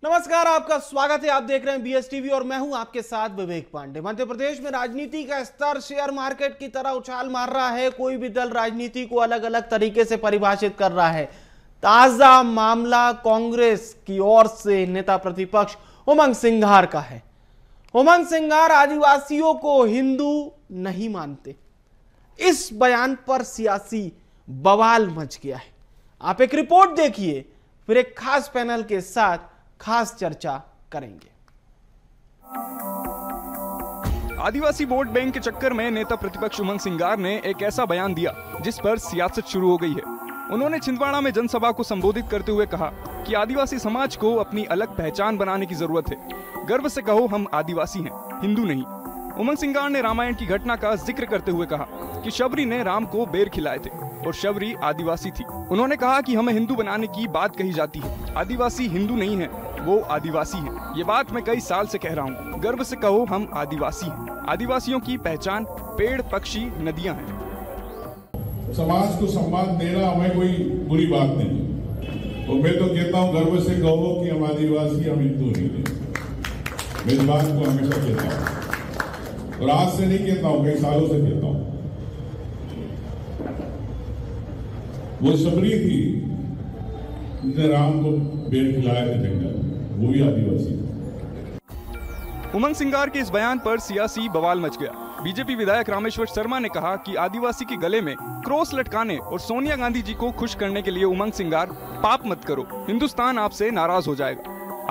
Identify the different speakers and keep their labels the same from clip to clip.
Speaker 1: नमस्कार, आपका स्वागत है। आप देख रहे हैं BSTV और मैं हूं आपके साथ विवेक पांडे। मध्य प्रदेश में राजनीति का स्तर शेयर मार्केट की तरह उछाल मार रहा है। कोई भी दल राजनीति को अलग अलग तरीके से परिभाषित कर रहा है। ताजा मामला कांग्रेस की ओर से नेता प्रतिपक्ष उमंग सिंघार का है। उमंग सिंघार आदिवासियों को हिंदू नहीं मानते। इस बयान पर सियासी बवाल मच गया है। आप एक रिपोर्ट देखिए, फिर एक खास पैनल के साथ खास चर्चा करेंगे।
Speaker 2: आदिवासी वोट बैंक के चक्कर में नेता प्रतिपक्ष उमंग सिंघार ने एक ऐसा बयान दिया जिस पर सियासत शुरू हो गई है। उन्होंने छिंदवाड़ा में जनसभा को संबोधित करते हुए कहा कि आदिवासी समाज को अपनी अलग पहचान बनाने की जरूरत है। गर्व से कहो हम आदिवासी हैं, हिंदू नहीं। उमंग सिंघार ने रामायण की घटना का जिक्र करते हुए कहा कि शबरी ने राम को बेर खिलाए थे और शबरी आदिवासी थी। उन्होंने कहा कि हमें हिंदू बनाने की बात कही जाती है। आदिवासी हिंदू नहीं है, वो आदिवासी है। ये बात मैं कई साल से कह रहा हूँ। गर्व से कहो हम आदिवासी हैं। आदिवासियों की पहचान पेड़, पक्षी, नदियाँ हैं।
Speaker 3: समाज को सम्मान देना हमें कोई बुरी बात नहीं। तो मैं तो कहता हूँ गर्व से कहो कि हम आदिवासी, हम हिंदू नहीं है। मैं इस बात को हमेशा कहता हूँ और आज से नहीं कहता हूँ, कई सालों से कहता हूँ। वो शबरी थी जिसने राम को बेर खिलाया था जंगल, वो भी आदिवासी था।
Speaker 2: उमंग सिंघार के इस बयान पर सियासी बवाल मच गया। बीजेपी विधायक रामेश्वर शर्मा ने कहा कि आदिवासी के गले में क्रॉस लटकाने और सोनिया गांधी जी को खुश करने के लिए उमंग सिंघार पाप मत करो, हिंदुस्तान आपसे नाराज हो जाएगा।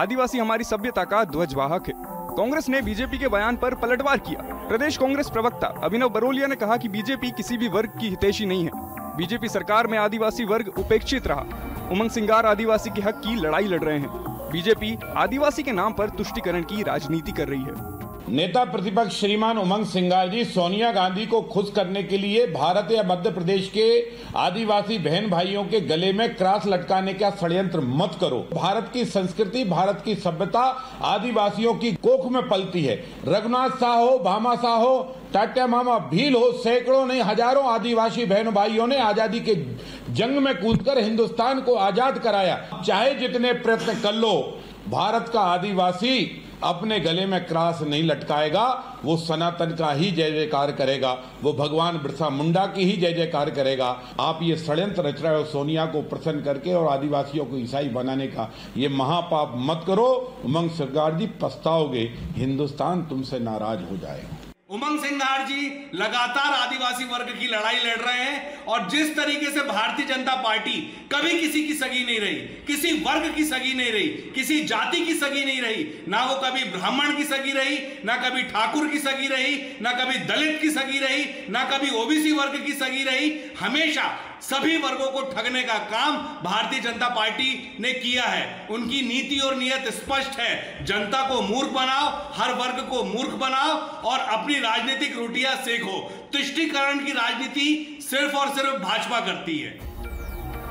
Speaker 2: आदिवासी हमारी सभ्यता का ध्वजवाहक है। कांग्रेस ने बीजेपी के बयान पर पलटवार किया। प्रदेश कांग्रेस प्रवक्ता अभिनव बरोलिया ने कहा कि बीजेपी किसी भी वर्ग की हितैषी नहीं है। बीजेपी सरकार में आदिवासी वर्ग उपेक्षित रहा। उमंग सिंघार आदिवासी के हक की लड़ाई लड़ रहे हैं। बीजेपी आदिवासी के नाम पर तुष्टीकरण की राजनीति कर रही है।
Speaker 4: नेता प्रतिपक्ष श्रीमान उमंग सिंघार जी सोनिया गांधी को खुश करने के लिए भारत या मध्य प्रदेश के आदिवासी बहन भाइयों के गले में क्रॉस लटकाने का षड्यंत्र मत करो। भारत की संस्कृति, भारत की सभ्यता आदिवासियों की कोख में पलती है। रघुनाथ शाह हो, भामा शाह हो, टाट्या मामा भील हो, सैकड़ों नहीं हजारों आदिवासी बहन भाइयों ने आजादी के जंग में कूदकर हिंदुस्तान को आजाद कराया। चाहे जितने प्रयत्न कर लो, भारत का आदिवासी अपने गले में क्रॉस नहीं लटकाएगा। वो सनातन का ही जय जयकार करेगा, वो भगवान बिरसा मुंडा की ही जय जयकार करेगा। आप ये षड्यंत्र रच रहे हो सोनिया को प्रसन्न करके और आदिवासियों को ईसाई बनाने का, ये महापाप मत करो। उमंग सिंघार जी पछताओगे, हिंदुस्तान तुमसे नाराज हो जाएगा।
Speaker 5: उमंग सिंघार जी लगातार आदिवासी वर्ग की लड़ाई लड़ रहे हैं और जिस तरीके से भारतीय जनता पार्टी कभी किसी की सगी नहीं रही, किसी वर्ग की सगी नहीं रही, किसी जाति की सगी नहीं रही, ना वो कभी ब्राह्मण की सगी रही, ना कभी ठाकुर की सगी रही, ना कभी दलित की सगी रही, ना कभी ओबीसी वर्ग की सगी रही। हमेशा सभी वर्गों को ठगने का काम भारतीय जनता पार्टी ने किया है। उनकी नीति और नियत स्पष्ट है, जनता को मूर्ख बनाओ, हर वर्ग को मूर्ख बनाओ और अपनी राजनीतिक रोटियां सेको। तुष्टीकरण की राजनीति सिर्फ और सिर्फ भाजपा करती है।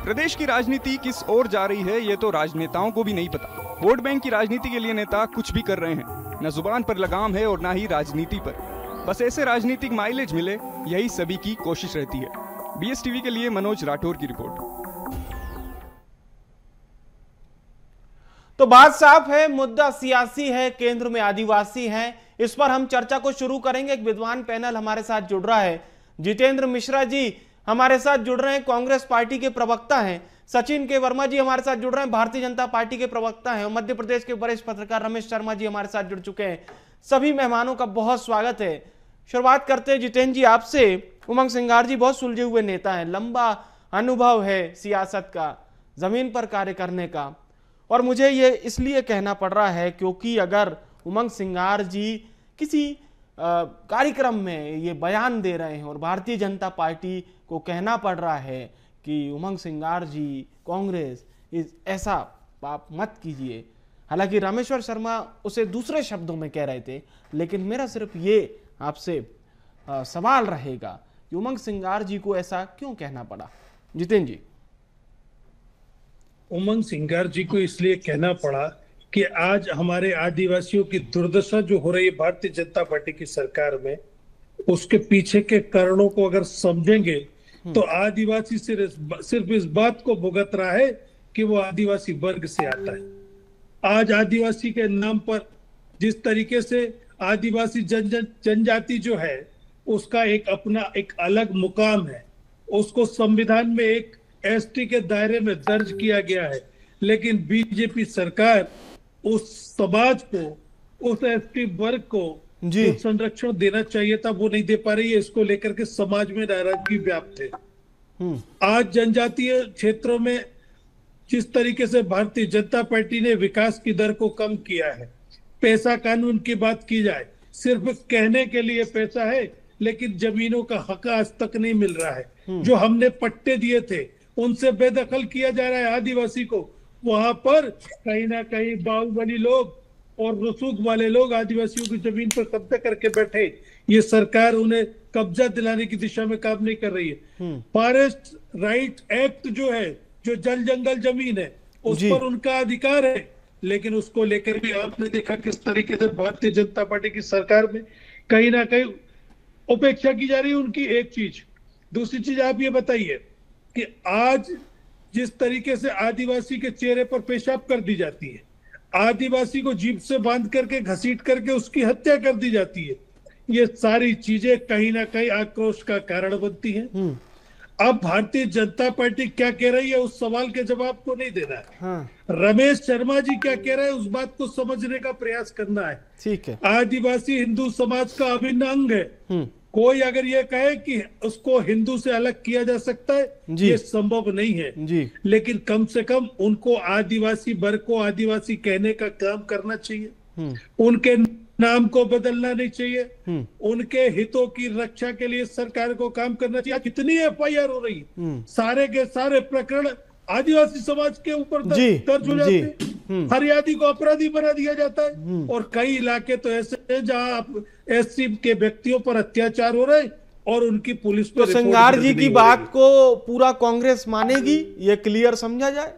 Speaker 2: प्रदेश की राजनीति किस ओर जा रही है ये तो राजनेताओं को भी नहीं पता। वोट बैंक की राजनीति के लिए नेता कुछ भी कर रहे हैं। न जुबान पर लगाम है और न ही राजनीति पर। बस ऐसे राजनीतिक माइलेज मिले, यही सभी की कोशिश रहती है। BSTV के लिए मनोज राठौर की रिपोर्ट।
Speaker 1: तो बात साफ है, मुद्दा सियासी है, केंद्र में आदिवासी हैं। इस पर हम चर्चा को शुरू करेंगे। एक विद्वान पैनल हमारे साथ जुड़ रहा है। जितेंद्र मिश्रा जी हमारे साथ जुड़ रहे हैं, कांग्रेस पार्टी के प्रवक्ता हैं। सचिन के वर्मा जी हमारे साथ जुड़ रहे हैं, भारतीय जनता पार्टी के प्रवक्ता हैं। मध्य प्रदेश के वरिष्ठ पत्रकार रमेश शर्मा जी हमारे साथ जुड़ चुके हैं। सभी मेहमानों का बहुत स्वागत है। शुरुआत करते हैं जितेंद्र जी आपसे। उमंग सिंघार जी बहुत सुलझे हुए नेता हैं, लंबा अनुभव है सियासत का, जमीन पर कार्य करने का, और मुझे ये इसलिए कहना पड़ रहा है क्योंकि अगर उमंग सिंघार जी किसी कार्यक्रम में ये बयान दे रहे हैं और भारतीय जनता पार्टी को कहना पड़ रहा है कि उमंग सिंघार जी कांग्रेस ऐसा पाप मत कीजिए। हालांकि रामेश्वर शर्मा उसे दूसरे शब्दों में कह रहे थे, लेकिन मेरा सिर्फ ये आपसे सवाल रहेगा कि उमंग सिंघार जी को ऐसा क्यों कहना पड़ा। जितेंद्र जी।
Speaker 6: उमंग सिंघार जी को इसलिए कहना पड़ा कि आज हमारे आदिवासियों की दुर्दशा जो हो रही है भारतीय जनता पार्टी की सरकार में, उसके पीछे के कारणों को अगर समझेंगे तो आदिवासी सिर्फ इस बात को भुगत रहा है कि वो आदिवासी वर्ग से आता है। आज आदिवासी के नाम पर जिस तरीके से आदिवासी जनजाति जो है उसका एक अपना एक अलग मुकाम है, उसको संविधान में एक एसटी के दायरे में दर्ज किया गया है, लेकिन बीजेपी सरकार उस समाज को, उस एसटी वर्ग को जो संरक्षण देना चाहिए था वो नहीं दे पा रही है। इसको लेकर के समाज में नाराजगी व्याप्त है। आज जनजातीय क्षेत्रों में जिस तरीके से भारतीय जनता पार्टी ने विकास की दर को कम किया है, पैसा कानून की बात की जाए, सिर्फ कहने के लिए पैसा है, लेकिन जमीनों का हक आज तक नहीं मिल रहा है। जो हमने पट्टे दिए थे उनसे बेदखल किया जा रहा है आदिवासी को। वहां पर कहीं ना कहीं बाहुबली लोग और रसूख वाले लोग आदिवासियों की जमीन पर कब्जा करके बैठे। ये सरकार उन्हें कब्जा दिलाने की दिशा में काम नहीं कर रही है। फॉरेस्ट राइट एक्ट जो है, जो जल जंगल जमीन है, उस पर उनका अधिकार है, लेकिन उसको लेकर भी आपने देखा किस तरीके से भारतीय जनता पार्टी की सरकार में कहीं ना कहीं उपेक्षा की जा रही है उनकी। एक चीज, दूसरी चीज आप ये बताइए कि आज जिस तरीके से आदिवासी के चेहरे पर पेशाब कर दी जाती है, आदिवासी को जीप से बांध करके घसीट करके उसकी हत्या कर दी जाती है, ये सारी चीजें कहीं ना कहीं आक्रोश का कारण बनती हैं। अब भारतीय जनता पार्टी क्या कह रही है उस सवाल के जवाब को नहीं देना है। रमेश शर्मा जी क्या कह रहे हैं उस बात को समझने का प्रयास करना है। ठीक है, आदिवासी हिंदू समाज का अभिन्न अंग है। कोई अगर ये कहे कि उसको हिंदू से अलग किया जा सकता है, ये संभव नहीं है। लेकिन कम से कम उनको आदिवासी वर्ग को आदिवासी कहने का काम करना चाहिए। उनके नाम को बदलना नहीं चाहिए। उनके हितों की रक्षा के लिए सरकार को काम करना चाहिए। कितनी एफआईआर हो रही, सारे के सारे प्रकरण आदिवासी समाज के ऊपर दर्ज हो जाते हैं। फरियादी को अपराधी बना दिया जाता है। और कई इलाके तो ऐसे हैं जहां एससी के व्यक्तियों पर अत्याचार हो रहे हैं और उनकी पुलिस पर।
Speaker 1: तो सिंगार जी की बात को पूरा कांग्रेस मानेगी, ये क्लियर समझा जाए?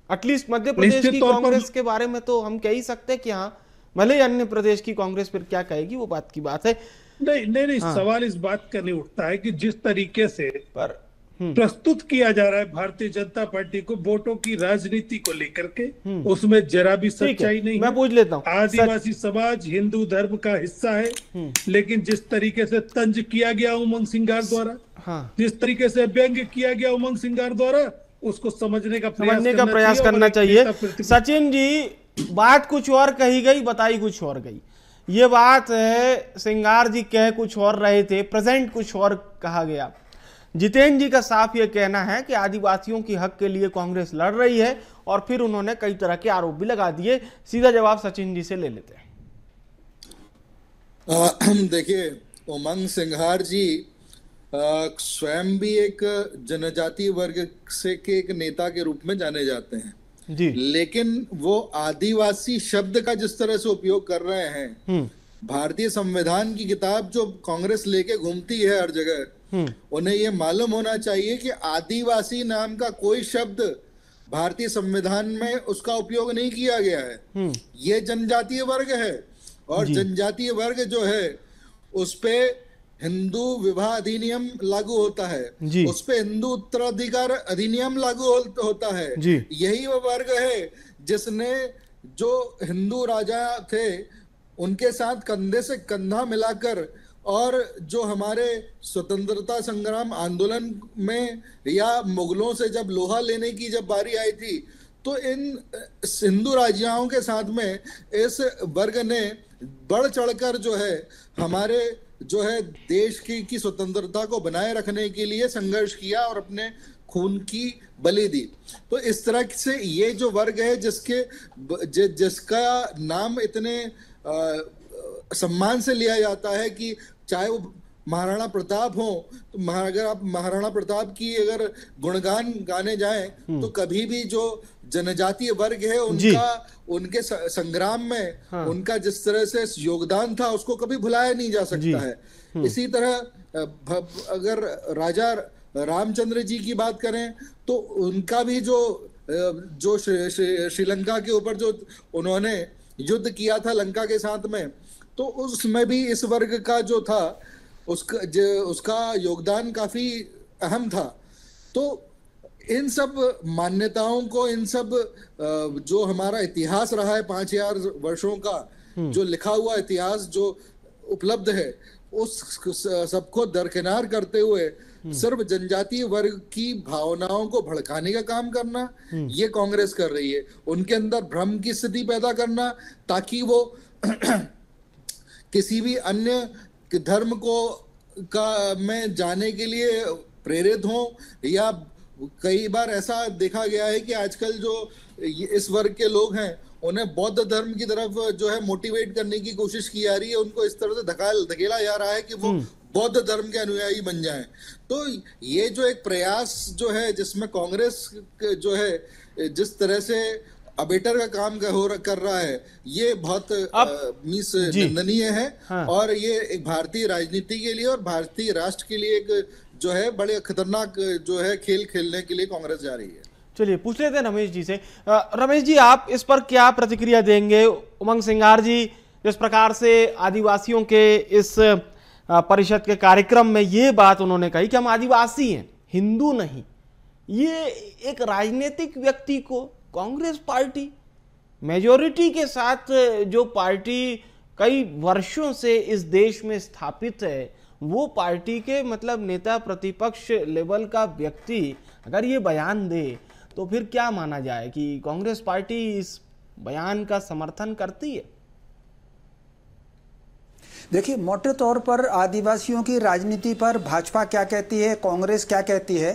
Speaker 1: एटलीस्ट मध्य प्रदेश की कांग्रेस के बारे में तो हम कह ही सकते हैं कि हाँ, भले अन्य प्रदेश की कांग्रेस फिर क्या कहेगी वो बात की बात है।
Speaker 6: नहीं, सवाल इस बात का नहीं उठता है कि जिस तरीके से प्रस्तुत किया जा रहा है भारतीय जनता पार्टी को वोटों की राजनीति को लेकर के, उसमें जरा भी सच्चाई नहीं।
Speaker 1: मैं पूछ लेता हूँ,
Speaker 6: आदिवासी समाज हिंदू धर्म का हिस्सा है, लेकिन जिस तरीके से तंज किया गया उमंग सिंगार द्वारा, जिस तरीके से व्यंग्य किया गया उमंग सिंगार द्वारा, उसको समझने का प्रयास करना चाहिए।
Speaker 1: सचिन जी, बात कुछ और कही गई, बताई कुछ और गई। ये बात है, सिंगार जी कह कुछ और रहे थे, प्रेजेंट कुछ और कहा गया। जितेंद्र जी का साफ ये कहना है कि आदिवासियों की हक के लिए कांग्रेस लड़ रही है, और फिर उन्होंने कई तरह के आरोप भी लगा दिए। सीधा जवाब सचिन जी से ले लेते
Speaker 7: हैं। देखिए, उमंग सिंगार जी स्वयं भी एक जनजातीय वर्ग से के एक नेता के रूप में जाने जाते हैं जी, लेकिन वो आदिवासी शब्द का जिस तरह से उपयोग कर रहे हैं, भारतीय संविधान की किताब जो कांग्रेस लेके घूमती है हर जगह, उन्हें ये मालूम होना चाहिए कि आदिवासी नाम का कोई शब्द भारतीय संविधान में उसका उपयोग नहीं किया गया है। ये जनजातीय वर्ग है, और जनजातीय वर्ग जो है उस पे हिंदू विवाह अधिनियम लागू होता है, उस पे हिंदू उत्तराधिकार अधिनियम लागू होता है। यही वो वर्ग है जिसने, जो हिंदू राजा थे उनके साथ कंधे से कंधा मिलाकर, और जो हमारे स्वतंत्रता संग्राम आंदोलन में या मुगलों से जब लोहा लेने की जब बारी आई थी, तो इन हिंदू राजाओं के साथ में इस वर्ग ने बढ़ चढ़कर जो है हमारे जो है देश की स्वतंत्रता को बनाए रखने के लिए संघर्ष किया और अपने खून की बलि दी। तो इस तरह से ये जो वर्ग है जिसका नाम इतने सम्मान से लिया जाता है कि चाहे वो महाराणा प्रताप हो, तो अगर आप महाराणा प्रताप की अगर गुणगान गाने जाएं, तो कभी भी जो जनजातीय वर्ग है उनके संग्राम में उनका जिस तरह से योगदान था उसको कभी भुलाया नहीं जा सकता है। इसी तरह अगर राजा रामचंद्र जी की बात करें, तो उनका भी जो श्रीलंका के ऊपर जो उन्होंने युद्ध किया था लंका के साथ में, तो उसमें भी इस वर्ग का जो था उसका योगदान काफी अहम था। तो इन सब मान्यताओं को, इन सब जो हमारा इतिहास रहा है 5000 वर्षों का, जो लिखा हुआ इतिहास जो उपलब्ध है, उस सबको दरकिनार करते हुए सिर्फ जनजातीय वर्ग की भावनाओं को भड़काने का काम करना, ये कांग्रेस कर रही है। उनके अंदर भ्रम की स्थिति पैदा करना ताकि वो किसी भी अन्य धर्म को में जाने के लिए प्रेरित हों। या कई बार ऐसा देखा गया है कि आजकल जो इस वर्ग के लोग हैं उन्हें बौद्ध धर्म की तरफ जो है मोटिवेट करने की कोशिश की जा रही है, उनको इस तरह से धकेला जा रहा है कि वो बौद्ध धर्म के अनुयायी बन जाएं। तो ये जो एक प्रयास जो है जिसमें कांग्रेस जो है जिस तरह से अबेटर का काम कर रहा है, ये बहुत निंदनीय है। हाँ। और ये एक भारतीय राजनीति के लिए और भारतीय राष्ट्र के लिए एक जो है बड़े खतरनाक जो है खेल खेलने के लिए कांग्रेस जा रही है।
Speaker 1: चलिए पूछ लेते हैं रमेश जी से। रमेश जी, आप इस पर क्या प्रतिक्रिया देंगे? उमंग सिंघार जी जिस प्रकार से आदिवासियों के इस परिषद के कार्यक्रम में ये बात उन्होंने कही कि हम आदिवासी हैं, हिंदू नहीं, ये एक राजनीतिक व्यक्ति को कांग्रेस पार्टी मेजॉरिटी के साथ जो पार्टी कई वर्षों से इस देश में स्थापित है, वो पार्टी के मतलब नेता प्रतिपक्ष लेवल का व्यक्ति अगर ये बयान दे तो फिर क्या माना जाए कि कांग्रेस पार्टी इस बयान का समर्थन करती है?
Speaker 8: देखिए, मोटे तौर पर आदिवासियों की राजनीति पर भाजपा क्या कहती है, कांग्रेस क्या कहती है,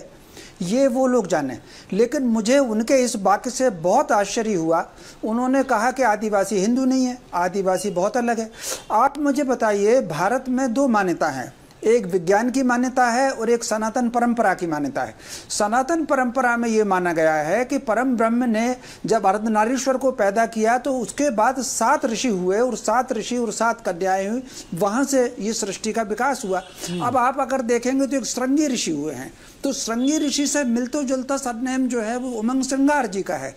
Speaker 8: ये वो लोग जाने। लेकिन मुझे उनके इस वाक्य से बहुत आश्चर्य हुआ। उन्होंने कहा कि आदिवासी हिंदू नहीं है, आदिवासी बहुत अलग है। आप मुझे बताइए, भारत में दो मान्यता हैं, एक विज्ञान की मान्यता है और एक सनातन परंपरा की मान्यता है। सनातन परंपरा में ये माना गया है कि परम ब्रह्म ने जब अर्धनारीश्वर को पैदा किया तो उसके बाद 7 ऋषि हुए और 7 ऋषि और 7 कन्याएं हुई, वहां से ये सृष्टि का विकास हुआ। अब आप अगर देखेंगे तो एक श्रृंगी ऋषि हुए हैं, तो श्रृंगी ऋषि से मिलता जुलता सरनेम जो है वो उमंग सिंघार जी का है।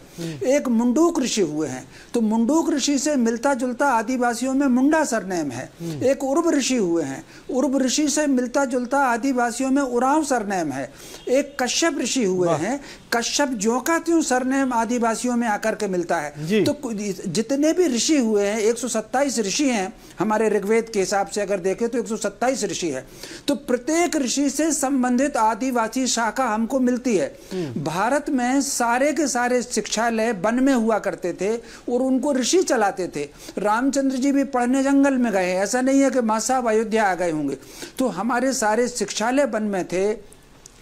Speaker 8: एक मुंडूक ऋषि हुए हैं, तो मुंडूक ऋषि से मिलता जुलता आदिवासियों में मुंडा सरनेम है। एक उर्ब ऋषि हुए हैं, उर्ब ऋषि से मिलता जुलता आदिवासियों में उरांव सरनेम है। एक कश्यप ऋषि हुए हैं, कश्यप ज्यों का त्यों सरनेम आदिवासियों में आकर के मिलता है। तो जितने भी ऋषि हुए हैं, 127 ऋषि हैं हमारे ऋग्वेद के हिसाब से अगर देखें तो 127 ऋषि है। तो प्रत्येक ऋषि से संबंधित आदिवासी शाखा हमको मिलती है। भारत में सारे के सारे शिक्षालय वन में हुआ करते थे और उनको ऋषि चलाते थे। रामचंद्र जी भी पढ़ने जंगल में गए, ऐसा नहीं है कि माँ साहब अयोध्या आ गए होंगे। तो हमारे सारे शिक्षालय वन में थे,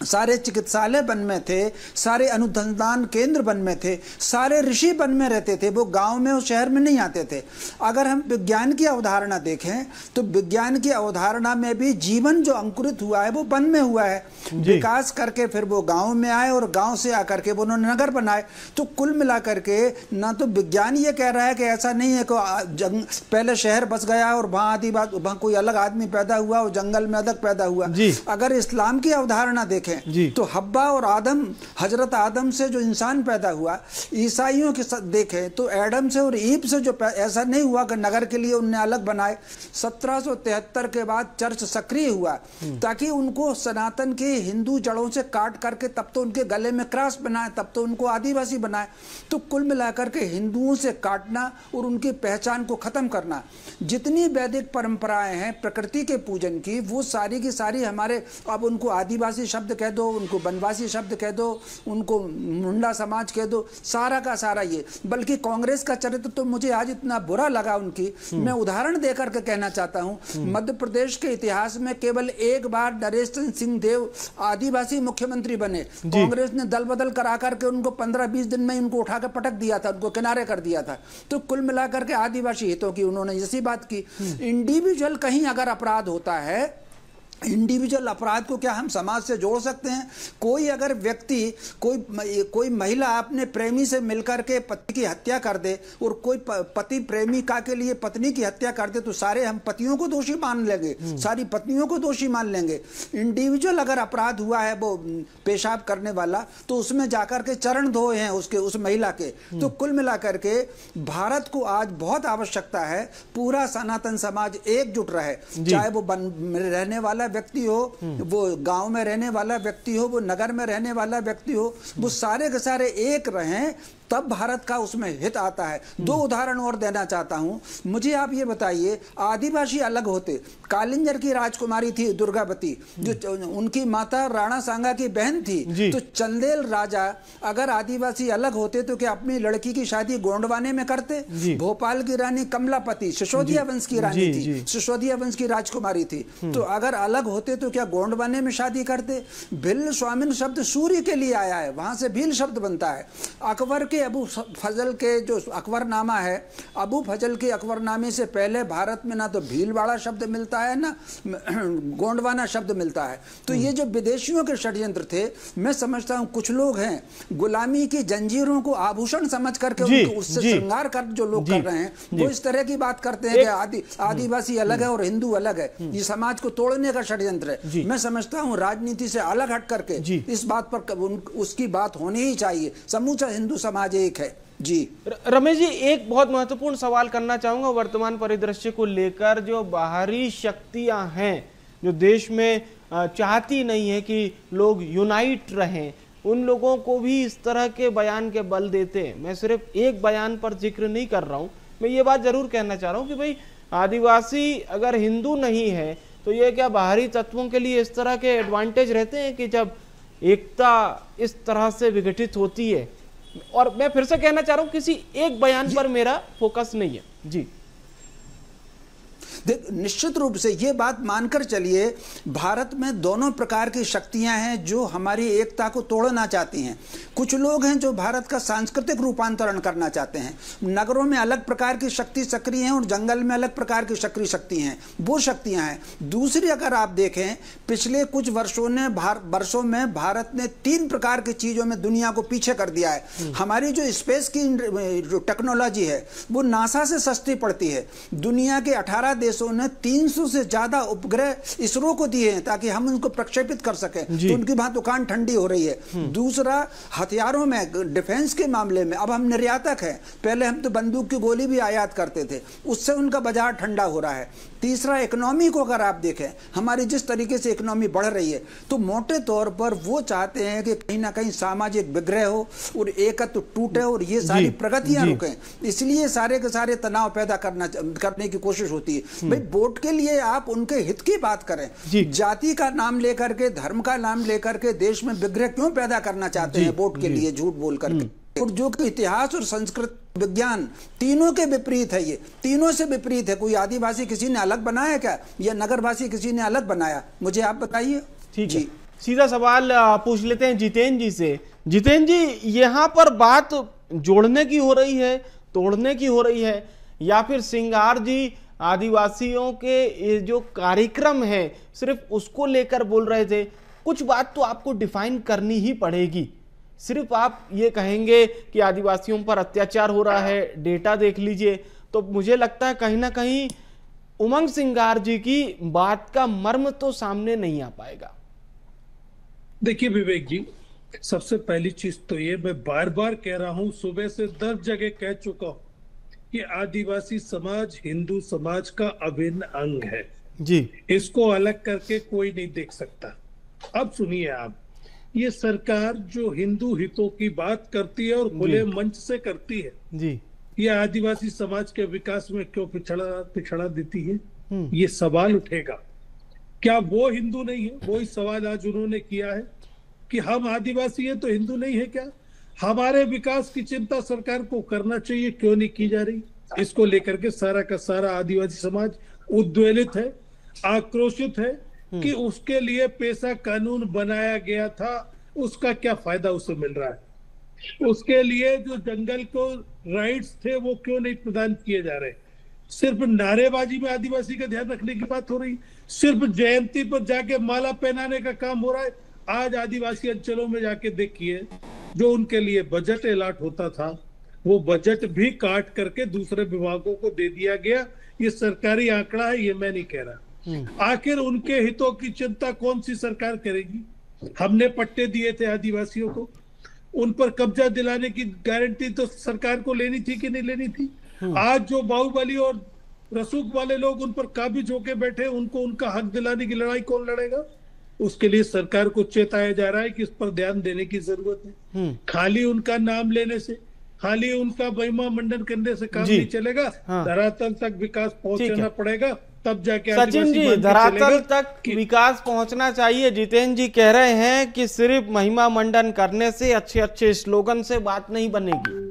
Speaker 8: सारे चिकित्सालय वन में थे, सारे अनुसंधान केंद्र वन में थे, सारे ऋषि वन में रहते थे, वो गांव में और शहर में नहीं आते थे। अगर हम विज्ञान की अवधारणा देखें तो विज्ञान की अवधारणा में भी जीवन जो अंकुरित हुआ है वो वन में हुआ है। विकास करके फिर वो गांव में आए और गांव से आकर के वो उन्होंने नगर बनाए। तो कुल मिलाकर के ना तो विज्ञान ये कह रहा है कि ऐसा नहीं है कि पहले शहर बस गया और वहां कोई अलग आदमी पैदा हुआ और जंगल में अलग पैदा हुआ। अगर इस्लाम की अवधारणा देखें तो हब्बा और आदम, हजरत आदम से जो इंसान पैदा हुआ, ईसाइयों के साथ देखें तो एडम से और ईव से जो ऐसा नहीं हुआ कि नगर के लिए उनने अलग बनाए। 1773 के बाद चर्च सक्रिय हुआ ताकि उनको सनातन के हिंदू जड़ों से काट करके तब तो उनके गले में क्रॉस बनाए, तब तो उनको आदिवासी बनाए। तो कुल मिलाकर के हिंदुओं से काटना और उनकी पहचान को खत्म करना। जितनी वैदिक परंपराएं हैं प्रकृति के पूजन की, वो सारी की सारी हमारे, अब उनको आदिवासी शब्द कह दो, उनको वनवासी शब्द कह दो, उनको मुंडा समाज कह दो, सारा का सारा ये। बल्कि कांग्रेस का चरित्र तो मुझे आज इतना बुरा लगा उनकी, मैं उदाहरण देकर के कहना चाहता हूं। मध्य प्रदेश के इतिहास में केवल एक बार नरेश सिंह देव आदिवासी मुख्यमंत्री बने। कांग्रेस ने दल बदल करा करके उनको 15-20 दिन में उनको उठा कर पटक दिया था, उनको किनारे कर दिया था। तो कुल मिलाकर के आदिवासी हितों की उन्होंने ऐसी बात की। इंडिविजुअल कहीं अगर अपराध होता है, इंडिविजुअल अपराध को क्या हम समाज से जोड़ सकते हैं? कोई अगर व्यक्ति, कोई महिला अपने प्रेमी से मिलकर के पति की हत्या कर दे और कोई पति प्रेमिका के लिए पत्नी की हत्या कर दे तो सारे हम पतियों को दोषी मान लेंगे, सारी पत्नियों को दोषी मान लेंगे। इंडिविजुअल अगर अपराध हुआ है वो पेशाब करने वाला, तो उसमें जाकर के चरण धोए हैं उसके, उस महिला के। तो कुल मिलाकर के भारत को आज बहुत आवश्यकता है पूरा सनातन समाज एकजुट रहे, चाहे वो रहने वाला व्यक्ति हो, वो गांव में रहने वाला व्यक्ति हो, वो नगर में रहने वाला व्यक्ति हो, वो सारे के सारे एक रहें, तब भारत का उसमें हित आता है। दो उदाहरण और देना चाहता हूं। मुझे आप ये बताइए, आदिवासी अलग होते, कालिंजर की राजकुमारी थी दुर्गावती, जो उनकी माता राणा सांगा की बहन थी, तो चंदेल राजा अगर आदिवासी अलग होते तो क्या अपनी लड़की की शादी गोंडवाने में करते? भोपाल की रानी कमलापति सिसोदिया वंश की रानी थी, सिसोदिया वंश की राजकुमारी थी, तो अगर अलग होते तो क्या गोंडवाने में शादी करते? भिल स्वामिन शब्द सूर्य के लिए आया है, वहां से भील शब्द बनता है। अकबर के अबू फजल के जो अकबरनामा है, अबू फजल के अकबरनामे से पहले भारत में ना तो भीलवाड़ा शब्द मिलता है ना गोंडवाना शब्द मिलता है। तो ये जो विदेशियों के षड्यंत्र थे, मैं समझता हूं कुछ लोग हैं गुलामी की जंजीरों को आभूषण समझ करके उससे श्रृंगार कर जो लोग कर रहे हैं, वो इस तरह की बात करते हैं कि आदिवासी अलग है और हिंदू अलग है, ये समाज को तोड़ने का षड्यंत्र है। मैं समझता हूं राजनीति से अलग हट करके इस बात पर उसकी बात होनी ही चाहिए। समूचा हिंदू समाज एक है। जी
Speaker 1: रमेश जी, एक बहुत महत्वपूर्ण सवाल करना चाहूंगा वर्तमान परिदृश्य को लेकर। जो बाहरी शक्तियां हैं जो देश में चाहती नहीं है कि लोग यूनाइट रहें, उन लोगों को भी इस तरह के बयान के बल देते हैं। मैं सिर्फ एक बयान पर जिक्र नहीं कर रहा हूं, मैं ये बात जरूर कहना चाह रहा हूं कि भाई आदिवासी अगर हिंदू नहीं है तो ये क्या बाहरी तत्वों के लिए इस तरह के एडवांटेज रहते हैं कि जब एकता इस तरह से विघटित होती है? और मैं फिर से कहना चाह रहा हूं किसी एक बयान पर मेरा फोकस नहीं है। जी
Speaker 8: निश्चित रूप से ये बात मानकर चलिए, भारत में दोनों प्रकार की शक्तियां हैं जो हमारी एकता को तोड़ना चाहती हैं। कुछ लोग हैं जो भारत का सांस्कृतिक रूपांतरण करना चाहते हैं। नगरों में अलग प्रकार की शक्ति सक्रिय हैं और जंगल में अलग प्रकार की सक्रिय शक्ति हैं, वो शक्तियां हैं। दूसरी अगर आप देखें, पिछले कुछ वर्षों में भारत ने 3 प्रकार की चीजों में दुनिया को पीछे कर दिया है। हमारी जो स्पेस की जो टेक्नोलॉजी है वो नासा से सस्ती पड़ती है। दुनिया के 18 देशों ने 300 से ज्यादा उपग्रह इसरो को दिए हैं ताकि हम उनको प्रक्षेपित कर सकें, तो उनकी वहां दुकान ठंडी हो रही है। दूसरा, हथियारों में, डिफेंस के मामले में अब हम निर्यातक हैं। पहले हम तो बंदूक की गोली भी आयात करते थे, उससे उनका बाजार ठंडा हो रहा है। तीसरा, इकोनॉमी को अगर आप देखें, हमारी जिस तरीके से इकोनॉमी बढ़ रही है, तो मोटे तौर पर वो चाहते हैं कि कहीं ना कहीं सामाजिक विग्रह हो और एकत्व टूटे और ये सारी प्रगतियां रुकें। इसलिए सारे के सारे तनाव पैदा करने की कोशिश होती है। भाई वोट के लिए आप उनके हित की बात करें, जाति का नाम लेकर के, धर्म का नाम लेकर के देश में विग्रह क्यों पैदा करना चाहते हैं वोट के लिए झूठ बोल करके? और जो कि इतिहास और संस्कृत विज्ञान तीनों के विपरीत है, ये तीनों से विपरीत है। कोई आदिवासी किसी ने अलग बनाया क्या, या नगरवासी किसी ने अलग बनाया? मुझे आप बताइए।
Speaker 1: ठीक है, सीधा सवाल पूछ लेते हैं जितेंद्र जी से। जितेंद्र जी, यहाँ पर बात जोड़ने की हो रही है, तोड़ने की हो रही है, या फिर सिंगार जी आदिवासियों के ये जो कार्यक्रम है सिर्फ उसको लेकर बोल रहे थे? कुछ बात तो आपको डिफाइन करनी ही पड़ेगी। सिर्फ आप ये कहेंगे कि आदिवासियों पर अत्याचार हो रहा है, डेटा देख लीजिए, तो मुझे लगता है कहीं ना कहीं उमंग सिंगार जी की बात का मर्म तो सामने नहीं आ पाएगा।
Speaker 6: देखिए विवेक जी, सबसे पहली चीज तो ये मैं बार बार कह रहा हूं, सुबह से 10 जगह कह चुका हूं कि आदिवासी समाज हिंदू समाज का अभिन्न अंग है
Speaker 1: जी,
Speaker 6: इसको अलग करके कोई नहीं देख सकता। अब सुनिए आप, ये सरकार जो हिंदू हितों की बात करती है और खुले मंच से करती है
Speaker 1: जी,
Speaker 6: ये आदिवासी समाज के विकास में क्यों पिछड़ा देती है? ये सवाल उठेगा। क्या वो हिंदू नहीं है? वही सवाल आज उन्होंने किया है कि हम आदिवासी हैं तो हिंदू नहीं है क्या? हमारे विकास की चिंता सरकार को करना चाहिए, क्यों नहीं की जा रही? इसको लेकर के सारा का सारा आदिवासी समाज उद्वेलित है, आक्रोशित है कि उसके लिए पेशा कानून बनाया गया था, उसका क्या फायदा उसे मिल रहा है? उसके लिए जो जंगल को राइट्स थे वो क्यों नहीं प्रदान किए जा रहे? सिर्फ नारेबाजी में आदिवासी का ध्यान रखने की बात हो रही, सिर्फ जयंती पर जाके माला पहनाने का काम हो रहा है। आज आदिवासी अंचलों में जाके देखिए, जो उनके लिए बजट अलॉट होता था वो बजट भी काट करके दूसरे विभागों को दे दिया गया। ये सरकारी आंकड़ा है, ये मैं नहीं कह रहा। आखिर उनके हितों की चिंता कौन सी सरकार करेगी? हमने पट्टे दिए थे आदिवासियों को, उन पर कब्जा दिलाने की गारंटी तो सरकार को लेनी थी कि नहीं लेनी थी? आज जो बाहुबली और रसूख वाले लोग उन पर काबिज होके बैठे, उनको उनका हक दिलाने की लड़ाई कौन लड़ेगा? उसके लिए सरकार को चेताया जा रहा है कि इस पर ध्यान देने की जरूरत है। खाली उनका नाम लेने से, खाली उनका महिमा मंडन करने से काम नहीं चलेगा। धरातल तक विकास पहुंचाना पड़ेगा, तब जाके।
Speaker 1: सचिन जी, धरातल तक विकास पहुंचना चाहिए। जितेंद्र जी कह रहे हैं कि सिर्फ महिमा मंडन करने से, अच्छे अच्छे स्लोगन से बात नहीं बनेगी।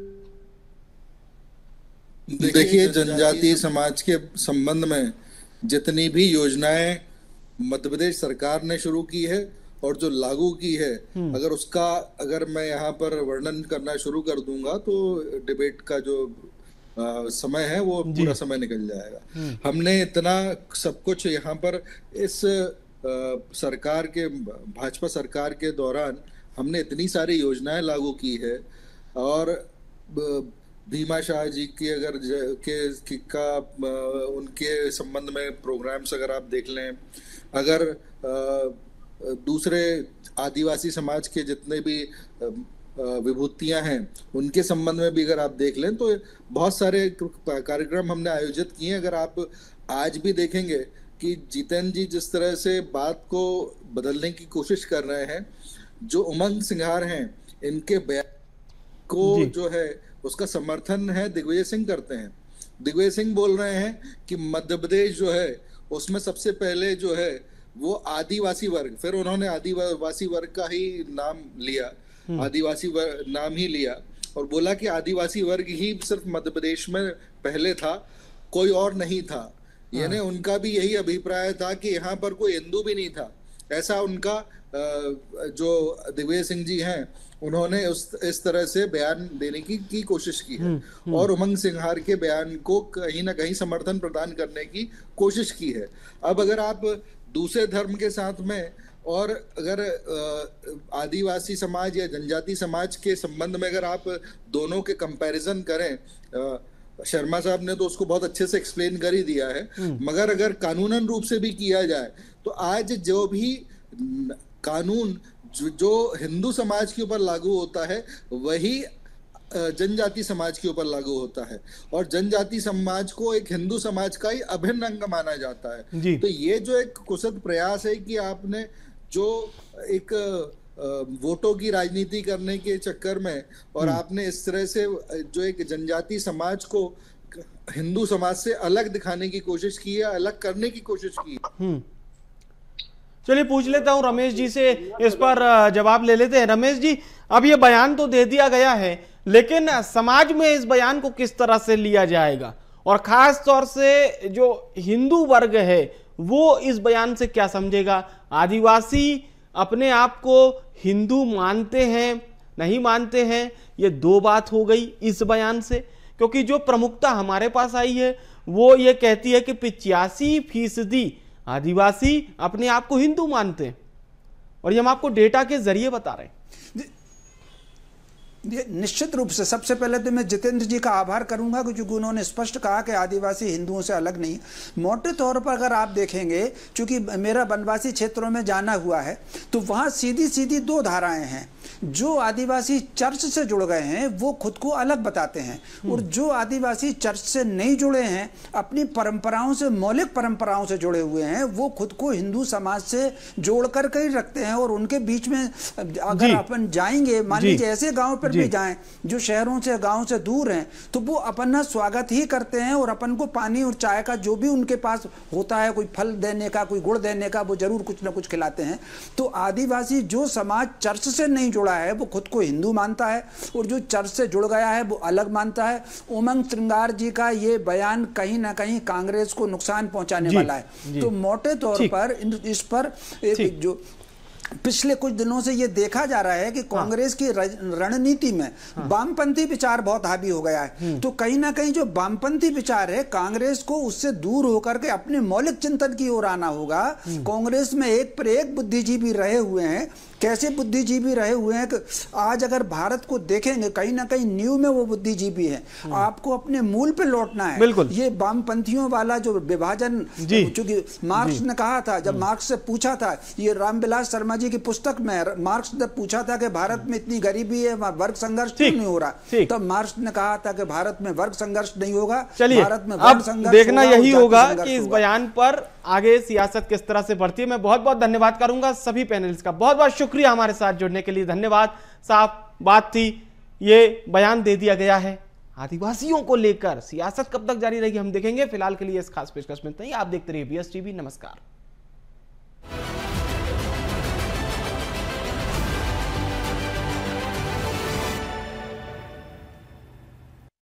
Speaker 7: देखिए, जनजातीय समाज के संबंध में जितनी भी योजनाएं मध्य प्रदेश सरकार ने शुरू की है और जो लागू की है, अगर मैं यहाँ पर वर्णन करना शुरू कर दूंगा तो डिबेट का जो समय है वो पूरा समय निकल जाएगा। हमने इतना सब कुछ यहाँ पर इस सरकार के, भाजपा सरकार के दौरान हमने इतनी सारी योजनाएं लागू की है। और भीमा शाह जी की उनके संबंध में प्रोग्राम्स अगर आप देख लें, अगर दूसरे आदिवासी समाज के जितने भी विभूतियां हैं उनके संबंध में भी अगर आप देख लें तो बहुत सारे कार्यक्रम हमने आयोजित किए। अगर आप आज भी देखेंगे कि जितेंद्र जी जिस तरह से बात को बदलने की कोशिश कर रहे हैं, जो उमंग सिंघार हैं, इनके बयान को जो है उसका समर्थन है दिग्विजय सिंह करते हैं। दिग्विजय सिंह बोल रहे हैं कि मध्य प्रदेश जो है उसमें सबसे पहले जो है वो आदिवासी वर्ग, फिर उन्होंने आदिवासी वर्ग का ही नाम लिया, आदिवासी नाम ही लिया और बोला कि आदिवासी वर्ग ही सिर्फ मध्य प्रदेश में पहले था, कोई और नहीं था। यानी उनका भी यही अभिप्राय था कि यहाँ पर कोई हिंदू भी नहीं था। ऐसा उनका जो दिग्विजय सिंह जी हैं उन्होंने इस तरह से बयान देने की कोशिश की है और उमंग सिंघार के बयान को कहीं ना कहीं समर्थन प्रदान करने की कोशिश की है। अब अगर आप दूसरे धर्म के साथ में और अगर आदिवासी समाज या जनजाति समाज के संबंध में अगर आप दोनों के कंपैरिजन करें, शर्मा साहब ने तो उसको बहुत अच्छे से एक्सप्लेन कर ही दिया है, मगर अगर कानूनन रूप से भी किया जाए तो आज जो भी कानून जो हिंदू समाज के ऊपर लागू होता है वही जनजाति समाज के ऊपर लागू होता है और जनजाति समाज को एक हिंदू समाज का ही अभिन्न अंग माना जाता है। तो ये जो एक कुत्सित प्रयास है कि आपने जो एक वोटों की राजनीति करने के चक्कर में और आपने इस तरह से जो एक जनजाति समाज को हिंदू समाज से अलग दिखाने की कोशिश की है, अलग करने की कोशिश की है।
Speaker 1: चलिए पूछ लेता हूं रमेश जी से, इस पर जवाब ले लेते हैं। रमेश जी, अब ये बयान तो दे दिया गया है, लेकिन समाज में इस बयान को किस तरह से लिया जाएगा और खास तौर से जो हिंदू वर्ग है वो इस बयान से क्या समझेगा? आदिवासी अपने आप को हिंदू मानते हैं, नहीं मानते हैं, ये दो बात हो गई इस बयान से, क्योंकि जो प्रमुखता हमारे पास आई है वो ये कहती है कि 85% आदिवासी अपने आप को हिंदू मानते हैं और ये हम आपको डेटा के जरिए बता रहे हैं।
Speaker 8: निश्चित रूप से सबसे पहले तो मैं जितेंद्र जी का आभार करूंगा क्योंकि उन्होंने स्पष्ट कहा कि आदिवासी हिंदुओं से अलग नहीं। मोटे तौर पर अगर आप देखेंगे, चूंकि मेरा वनवासी क्षेत्रों में जाना हुआ है, तो वहां सीधी सीधी दो धाराएं हैं। जो आदिवासी चर्च से जुड़ गए हैं वो खुद को अलग बताते हैं और जो आदिवासी चर्च से नहीं जुड़े हैं, अपनी परंपराओं से, मौलिक परंपराओं से जुड़े हुए हैं, वो खुद को हिंदू समाज से जोड़ कर कहीं रखते हैं। और उनके बीच में अगर अपन जाएंगे, मान लीजिए ऐसे गांव पर भी जाएं जो शहरों से, गांव से दूर हैं, तो वो अपना स्वागत ही करते हैं और अपन को पानी और चाय का जो भी उनके पास होता है, कोई फल देने का, कोई गुड़ देने का, वो जरूर कुछ ना कुछ खिलाते हैं। तो आदिवासी जो समाज चर्च से नहीं जुड़ा है वो खुद को हिंदू मानता है और जो चर्च से जुड़ गया है वो अलग मानता है। उमंग सिंघार जी का ये बयान कहीं ना कहीं कांग्रेस को नुकसान पहुंचाने वाला है। तो मोटे तौर पर इस पर एक जो पिछले कुछ दिनों से ये देखा जा रहा है कि कांग्रेस की रणनीति में वामपंथी विचार बहुत हावी हो गया है। तो कहीं ना कहीं जो वामपंथी विचार है, कांग्रेस को उससे दूर होकर के अपने मौलिक चिंतन की ओर आना होगा। कांग्रेस में एक पर एक बुद्धिजीवी रहे हुए हैं। कैसे बुद्धिजीवी रहे हुए हैं कि आज अगर भारत को देखेंगे, कहीं ना कहीं न्यू में वो बुद्धिजीवी है। आपको अपने मूल पे लौटना है। ये वामपंथियों वाला जो विभाजन, चूंकि मार्क्स ने कहा था, जब मार्क्स से पूछा था, ये रामविलास शर्मा जी की पुस्तक में मार्क्स ने पूछा था कि भारत में इतनी गरीबी है, वर्ग संघर्ष क्यों नहीं हो रहा, तब मार्क्स ने कहा था कि भारत में वर्ग संघर्ष नहीं होगा।
Speaker 1: चलिए,
Speaker 8: भारत में
Speaker 1: अब देखना यही होगा कि इस बयान पर आगे सियासत किस तरह से बढ़ती है। मैं बहुत बहुत धन्यवाद करूंगा सभी पैनलिस्ट का, बहुत बहुत शुक्रिया हमारे साथ जुड़ने के लिए, धन्यवाद। साफ बात थी, ये बयान दे दिया गया है। आदिवासियों को लेकर सियासत कब तक जारी रहेगी हम देखेंगे। फिलहाल के लिए इस खास पेशकश में इतना ही। आप देखते रहिए BS TV। नमस्कार।